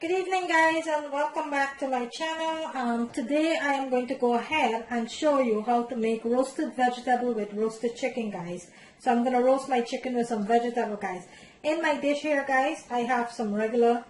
Good evening guys, and welcome back to my channel. Today I am going to go ahead and show you how to make roasted vegetable with roasted chicken, guys. So I'm going to roast my chicken with some vegetable, guys. In my dish here, guys, I have some regular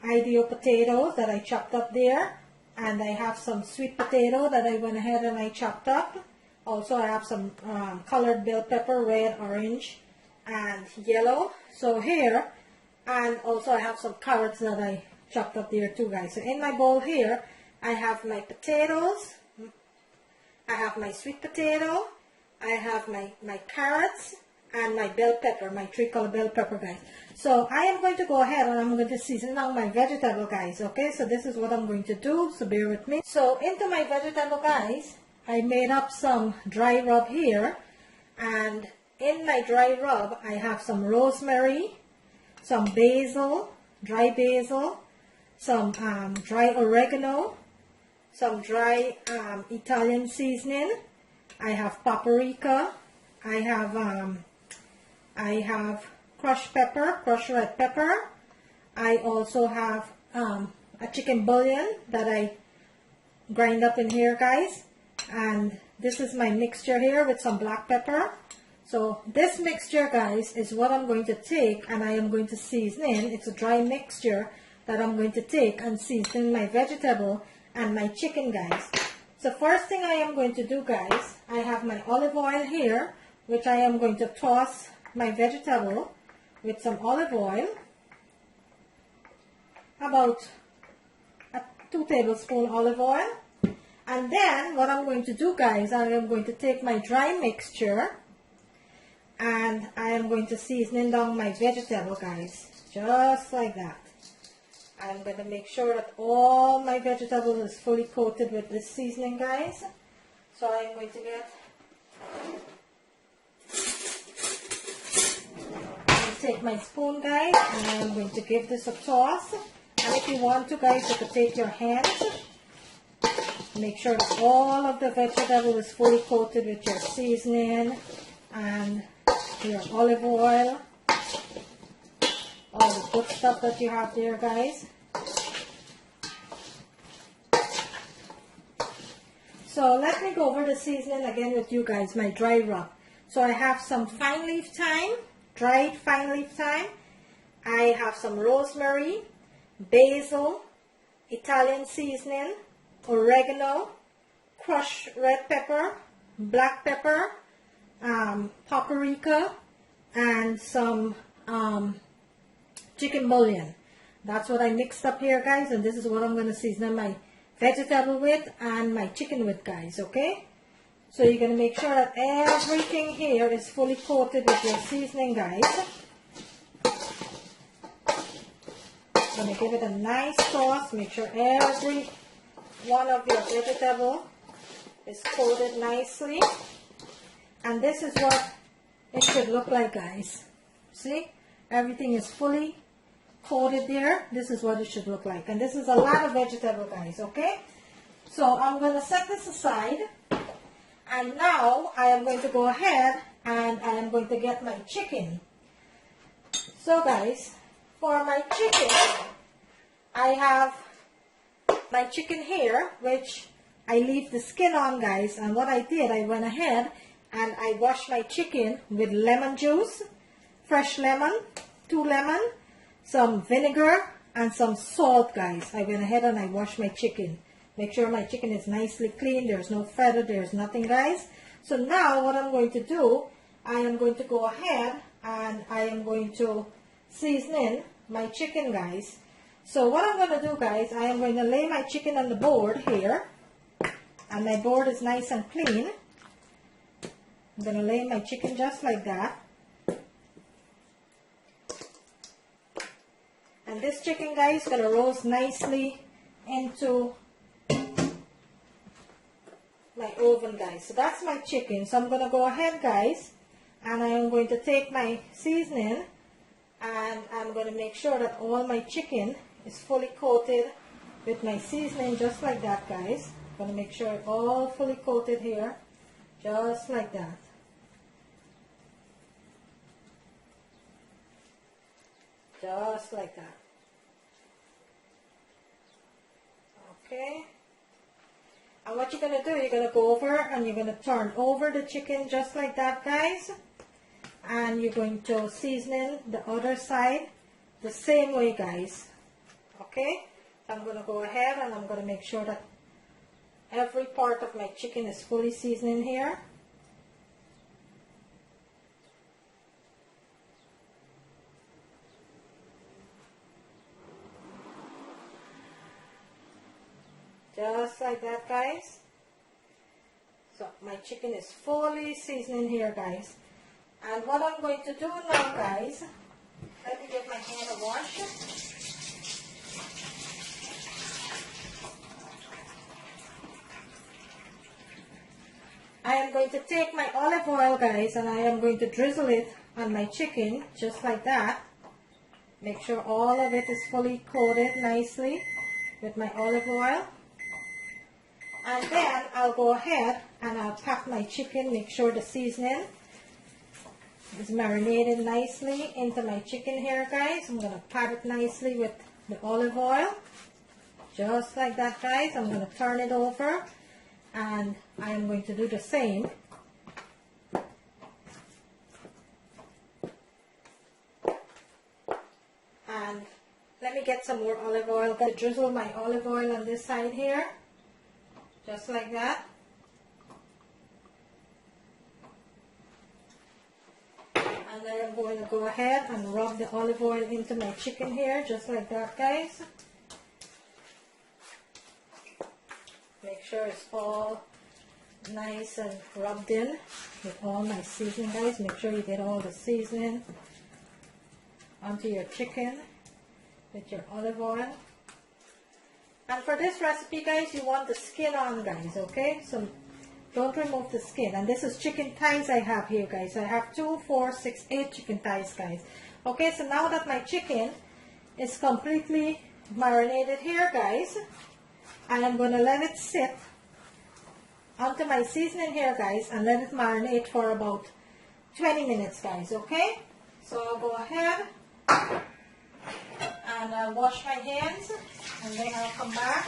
ideal potatoes that I chopped up there, and I have some sweet potato that I went ahead and I chopped up. Also I have some colored bell pepper, red, orange and yellow. So here, and also I have some carrots that I chopped up there too, guys. So in my bowl here, I have my potatoes, I have my sweet potato, I have my carrots, and my bell pepper, my 3-color bell pepper, guys. So I am going to go ahead and I'm going to season now my vegetable, guys. Okay, so this is what I'm going to do, so bear with me. So into my vegetable, guys, I made up some dry rub here, and in my dry rub I have some rosemary, some basil, dry basil, some dry oregano, some dry Italian seasoning. I have paprika. I have crushed pepper, crushed red pepper. I also have a chicken bouillon that I grind up in here, guys. And this is my mixture here with some black pepper. So this mixture, guys, is what I'm going to take and I am going to season in. It's a dry mixture that I'm going to take and season my vegetable and my chicken, guys. So first thing I am going to do, guys, I have my olive oil here, which I am going to toss my vegetable with some olive oil. About 2 tablespoons olive oil. And then what I'm going to do, guys, I am going to take my dry mixture and I am going to season down my vegetable, guys, just like that. I'm going to make sure that all my vegetable is fully coated with this seasoning, guys. So I'm going to take my spoon, guys, and I'm going to give this a toss. And if you want to, guys, you could take your hands. Make sure that all of the vegetable is fully coated with your seasoning and your olive oil, all the good stuff that you have there, guys. So let me go over the seasoning again with you, guys, my dry rub. So I have some fine leaf thyme, dried fine leaf thyme. I have some rosemary, basil, Italian seasoning, oregano, crushed red pepper, black pepper, paprika, and some chicken bouillon. That's what I mixed up here, guys, and this is what I'm going to season my vegetable with and my chicken with, guys. Okay, so you're going to make sure that everything here is fully coated with your seasoning, guys. Going to give it a nice toss. Make sure every one of your vegetable is coated nicely. And this is what it should look like, guys. See, everything is fully coated there. This is what it should look like. And this is a lot of vegetable, guys. Okay, so I'm going to set this aside, and now I am going to go ahead and I am going to get my chicken. So, guys, for my chicken, I have my chicken here, which I leave the skin on, guys. And what I did, I went ahead and I washed my chicken with lemon juice, fresh lemon, 2 lemon, some vinegar, and some salt, guys. I went ahead and I washed my chicken. Make sure my chicken is nicely clean. There's no feather, there's nothing, guys. So now what I'm going to do, I am going to go ahead and I am going to season in my chicken, guys. So what I'm going to do, guys, I am going to lay my chicken on the board here. And my board is nice and clean. I'm going to lay my chicken just like that. And this chicken, guys, is going to roast nicely into my oven, guys. So that's my chicken. So I'm going to go ahead, guys, and I am going to take my seasoning and I'm going to make sure that all my chicken is fully coated with my seasoning just like that, guys. I'm going to make sure it's all fully coated here, just like that. Just like that. Okay. And what you're going to do, you're going to go over and you're going to turn over the chicken just like that, guys. And you're going to season the other side the same way, guys. Okay. So I'm going to go ahead and I'm going to make sure that every part of my chicken is fully seasoned in here. Just like that, guys. So my chicken is fully seasoned in here, guys. And what I'm going to do now, guys, let me give my hand a wash. I am going to take my olive oil, guys, and I am going to drizzle it on my chicken, just like that. Make sure all of it is fully coated nicely with my olive oil. And then I'll go ahead and I'll pack my chicken, make sure the seasoning is marinated nicely into my chicken here, guys. I'm going to pat it nicely with the olive oil. Just like that, guys. I'm going to turn it over and I am going to do the same. And let me get some more olive oil. I'm going to drizzle my olive oil on this side here. Just like that. And then I'm going to go ahead and rub the olive oil into my chicken here, just like that, guys. Make sure it's all nice and rubbed in with all my seasoning, guys. Make sure you get all the seasoning onto your chicken with your olive oil. And for this recipe, guys, you want the skin on, guys, okay? So don't remove the skin. And this is chicken thighs I have here, guys. I have 2, 4, 6, 8 chicken thighs, guys. Okay, so now that my chicken is completely marinated here, guys, I am going to let it sit onto my seasoning here, guys, and let it marinate for about 20 minutes, guys, okay? So I'll go ahead and I'll wash my hands, and then I'll come back.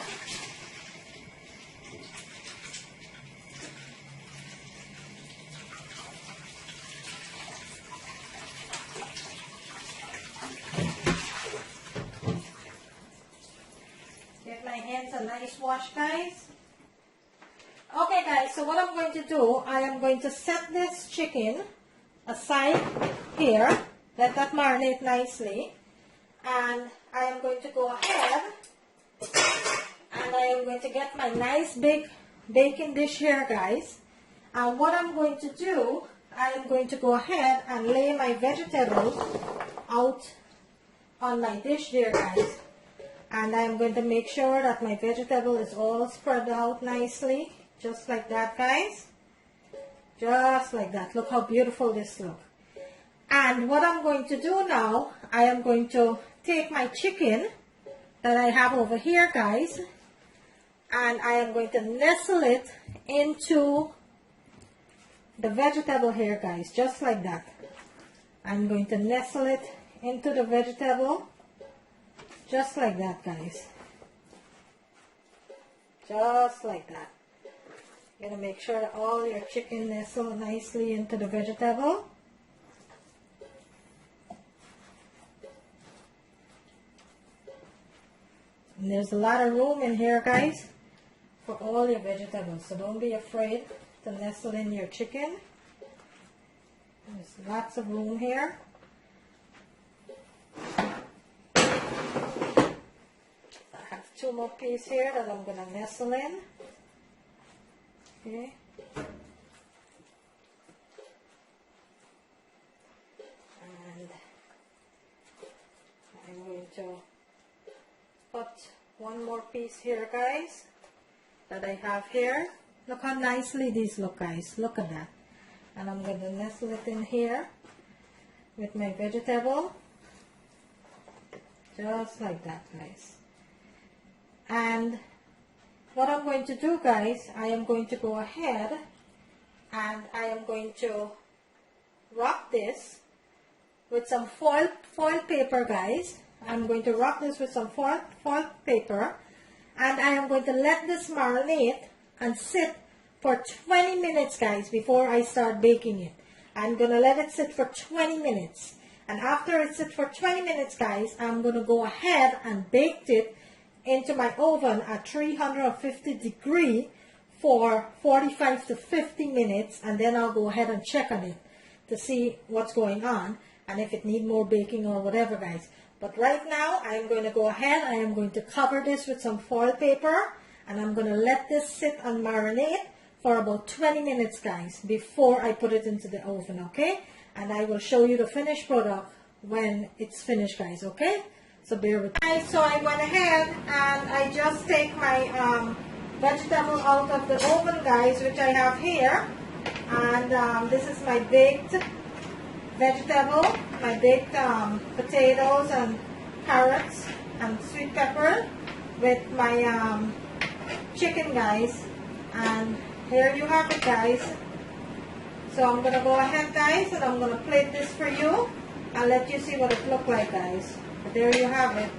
Give my hands a nice wash, guys. Okay, guys, so what I'm going to do, I am going to set this chicken aside here, let that marinate nicely, and I am going to go ahead and I am going to get my nice big baking dish here, guys. And what I'm going to do, I am going to go ahead and lay my vegetables out on my dish here, guys. And I'm going to make sure that my vegetable is all spread out nicely, just like that, guys. Just like that. Look how beautiful this looks. And what I'm going to do now, I am going to take my chicken that I have over here, guys, and I am going to nestle it into the vegetable here, guys, just like that. I'm going to nestle it into the vegetable, just like that, guys. Just like that. You're going to make sure that all your chicken nestle nicely into the vegetable. And there's a lot of room in here, guys, for all your vegetables. So don't be afraid to nestle in your chicken. There's lots of room here. I have 2 more pieces here that I'm going to nestle in. Okay. And I'm going to put 1 more piece here, guys, that I have here. Look how nicely these look, guys. Look at that. And I'm going to nestle it in here with my vegetable. Just like that, guys. And what I'm going to do, guys, I am going to go ahead and I am going to wrap this with some foil paper, guys. I'm going to wrap this with some foil paper, And I am going to let this marinate and sit for 20 minutes, guys, before I start baking it. I'm going to let it sit for 20 minutes. And after it sits for 20 minutes, guys, I'm going to go ahead and bake it into my oven at 350 degrees for 45 to 50 minutes. And then I'll go ahead and check on it to see what's going on and if it needs more baking or whatever, guys. But right now, I'm going to go ahead. I am going to cover this with some foil paper. And I'm going to let this sit and marinate for about 20 minutes, guys, before I put it into the oven, okay? And I will show you the finished product when it's finished, guys, okay? So bear with me. Guys, so I went ahead and I just take my vegetable out of the oven, guys, which I have here. And this is my baked vegetable, my baked potatoes and carrots and sweet pepper with my chicken, guys. And here you have it, guys. So I'm going to go ahead, guys, and I'm going to plate this for you and let you see what it looks like, guys. But there you have it.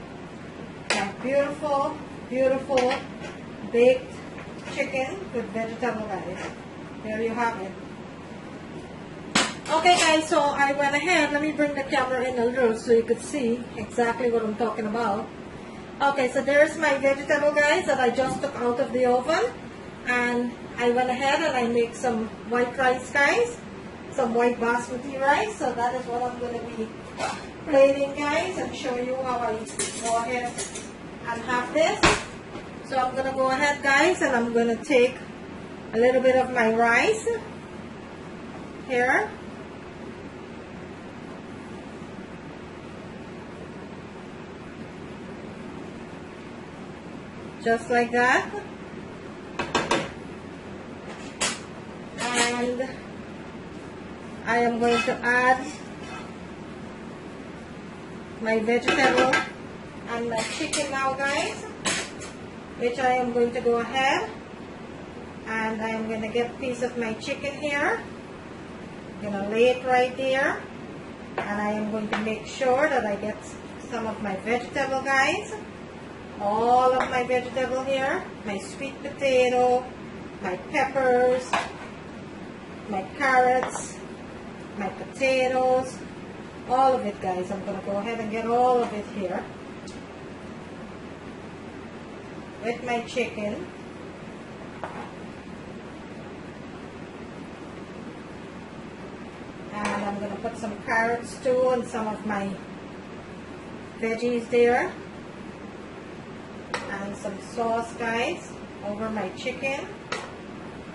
My beautiful, beautiful baked chicken with vegetable, guys. There you have it. Okay, guys, so I went ahead. Let me bring the camera in a little so you could see exactly what I'm talking about. Okay, so there's my vegetable, guys, that I just took out of the oven. And I went ahead and I make some white rice, guys. Some white basmati rice. So that is what I'm going to be plating, guys, and show you how I go ahead and have this. So I'm going to go ahead, guys, and I'm going to take a little bit of my rice here. Just like that. And I am going to add my vegetable and my chicken now, guys, which I am going to go ahead and I am going to get a piece of my chicken here. I'm going to lay it right there, and I am going to make sure that I get some of my vegetable, guys. All of my vegetable here, my sweet potato, my peppers, my carrots, my potatoes, all of it, guys. I'm going to go ahead and get all of it here with my chicken. And I'm going to put some carrots too and some of my veggies there. And some sauce, guys, over my chicken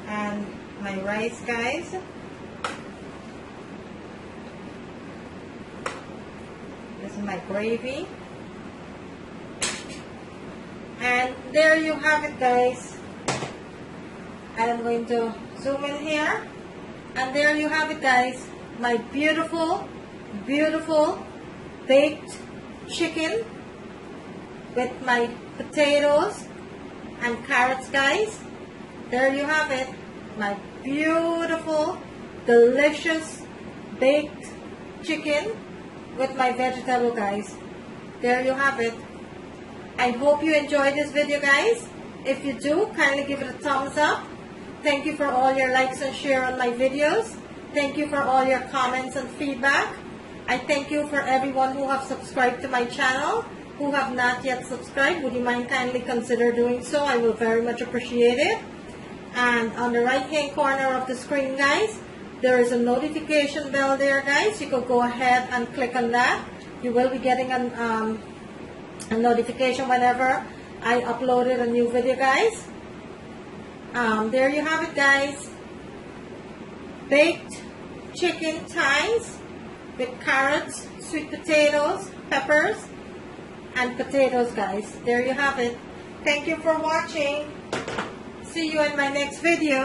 and my rice, guys. This is my gravy. And there you have it, guys. I'm going to zoom in here. And there you have it, guys. My beautiful, beautiful baked chicken with my potatoes and carrots, guys. There you have it. My beautiful, delicious baked chicken with my vegetable, guys. There you have it. I hope you enjoyed this video, guys. If you do, kindly give it a thumbs up. Thank you for all your likes and share on my videos. Thank you for all your comments and feedback. I thank you for everyone who have subscribed to my channel. Who have not yet subscribed, would you mind kindly consider doing so? I will very much appreciate it. And on the right hand corner of the screen, guys, there is a notification bell there, guys. You could go ahead and click on that. You will be getting a notification whenever I uploaded a new video, guys. There you have it, guys. Baked chicken thighs with carrots, sweet potatoes, peppers, and potatoes, guys. There you have it. Thank you for watching. See you in my next video.